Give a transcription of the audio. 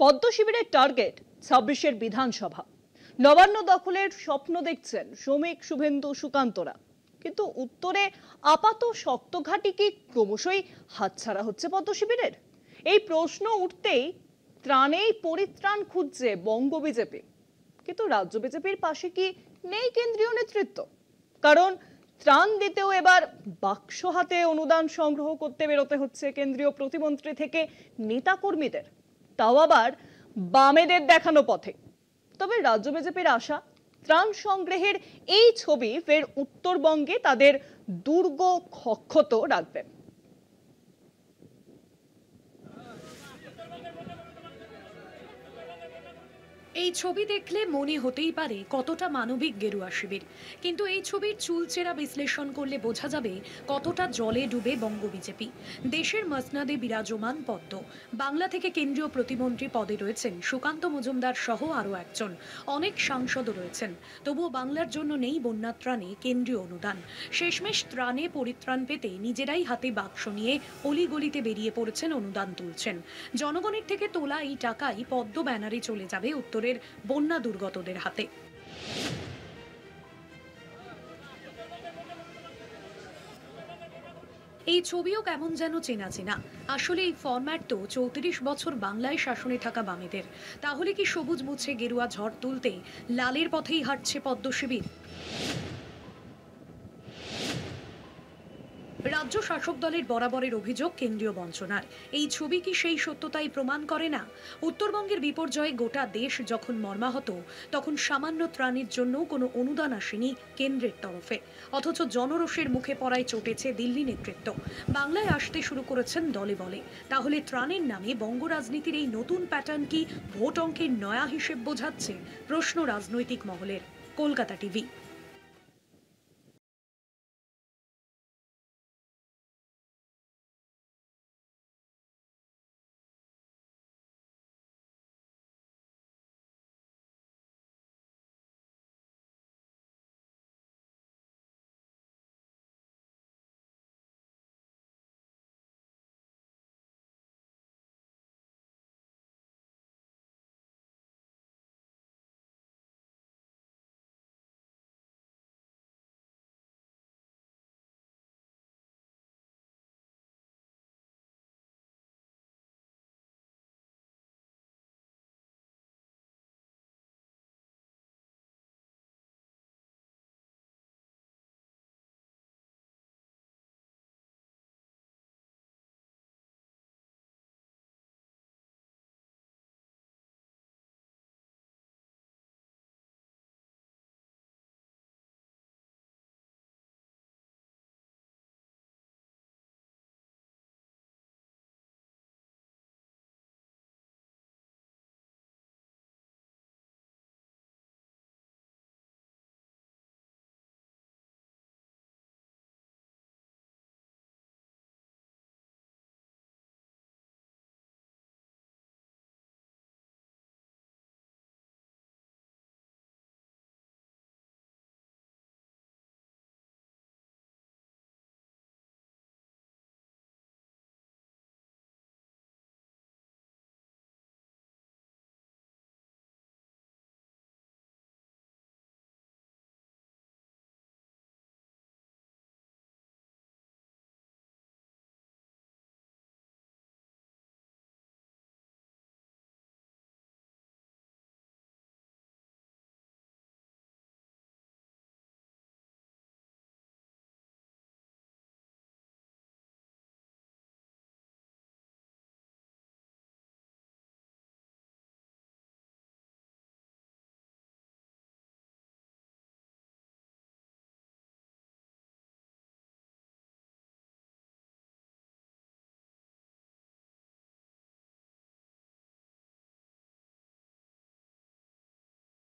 পদ্ম শিবিরের টার্গেট ২৬-এর বিধানসভা। নবান্ন দখলের স্বপ্ন দেখছেন শ্রমিক, শুভেন্দু, সুকান্তরা। কিন্তু উত্তরে আপাত শক্ত ঘাঁটি কি ক্রমশই হাতছাড়া হচ্ছে পদ্ম শিবিরের? এই প্রশ্ন উঠতেই ত্রাণেই পরিত্রাণ খুঁজছে বঙ্গ বিজেপি। কিন্তু রাজ্য বিজেপির পাশে কি নেই কেন্দ্রীয় নেতৃত্ব? কারণ ত্রাণ দিতেও এবার বাক্স হাতে অনুদান সংগ্রহ করতে বেরোতে হচ্ছে কেন্দ্রীয় প্রতিমন্ত্রী থেকে নেতাকর্মীদের, তাও আবার বামেদের দেখানো পথে। তবে রাজ্য বিজেপির আশা, ত্রাণ সংগ্রহের এই ছবি ফের উত্তরবঙ্গে তাদের দুর্গ অক্ষত রাখবে। এই ছবি দেখলে মনে হতেই পারে কতটা মানবিক গেরুয়া শিবির, কিন্তু এই ছবির চুলচেরা বিশ্লেষণ করলে বোঝা যাবে কতটা জলে ডুবে বঙ্গ বিজেপি। দেশের মসনদে বিরাজমান পদ্ম। বাংলা থেকে কেন্দ্রীয় প্রতিমন্ত্রী পদে রয়েছেন সুকান্ত মজুমদার সহ আরও একজন, অনেক সাংসদও রয়েছেন। তবুও বাংলার জন্য নেই বন্যা ত্রাণে কেন্দ্রীয় অনুদান। শেষমেশ ত্রাণে পরিত্রাণ পেতে নিজেরাই হাতে বাক্স নিয়ে অলিগলিতে বেরিয়ে পড়েছেন, অনুদান তুলছেন। জনগণের থেকে তোলা এই টাকাই পদ্ম ব্যানারে চলে যাবে উত্তরের বন্যা দুর্গতদের হাতে। এই ছবিও কেমন যেন চেনা চেনা। আসলে এই ফরম্যাট তো ৩৪ বছর বাংলায় শাসনে থাকা বামেদের। তাহলে কি সবুজ মুছে গেরুয়া ঝড় তুলতে লালের পথেই হাঁটছে পদ্ম শিবির? রাজ্য শাসক দলের বরাবরের অভিযোগ কেন্দ্রীয় বঞ্চনার। এই ছবি কি সেই সত্যতাই প্রমাণ করে না? উত্তরবঙ্গের বিপর্যয়ে গোটা দেশ যখন মর্মাহত, তখন সামান্য ত্রাণের জন্য কোনো অনুদান আসেনি কেন্দ্রের তরফে। অথচ জনরোষের মুখে পড়ায় চটেছে দিল্লি নেতৃত্ব। বাংলায় আসতে শুরু করেছেন দলে বলে। তাহলে ত্রাণের নামে বঙ্গ রাজনীতির এই নতুন প্যাটার্ন কি ভোট অঙ্কের নয়া হিসেব বোঝাচ্ছে? প্রশ্ন রাজনৈতিক মহলের। কলকাতা টিভি।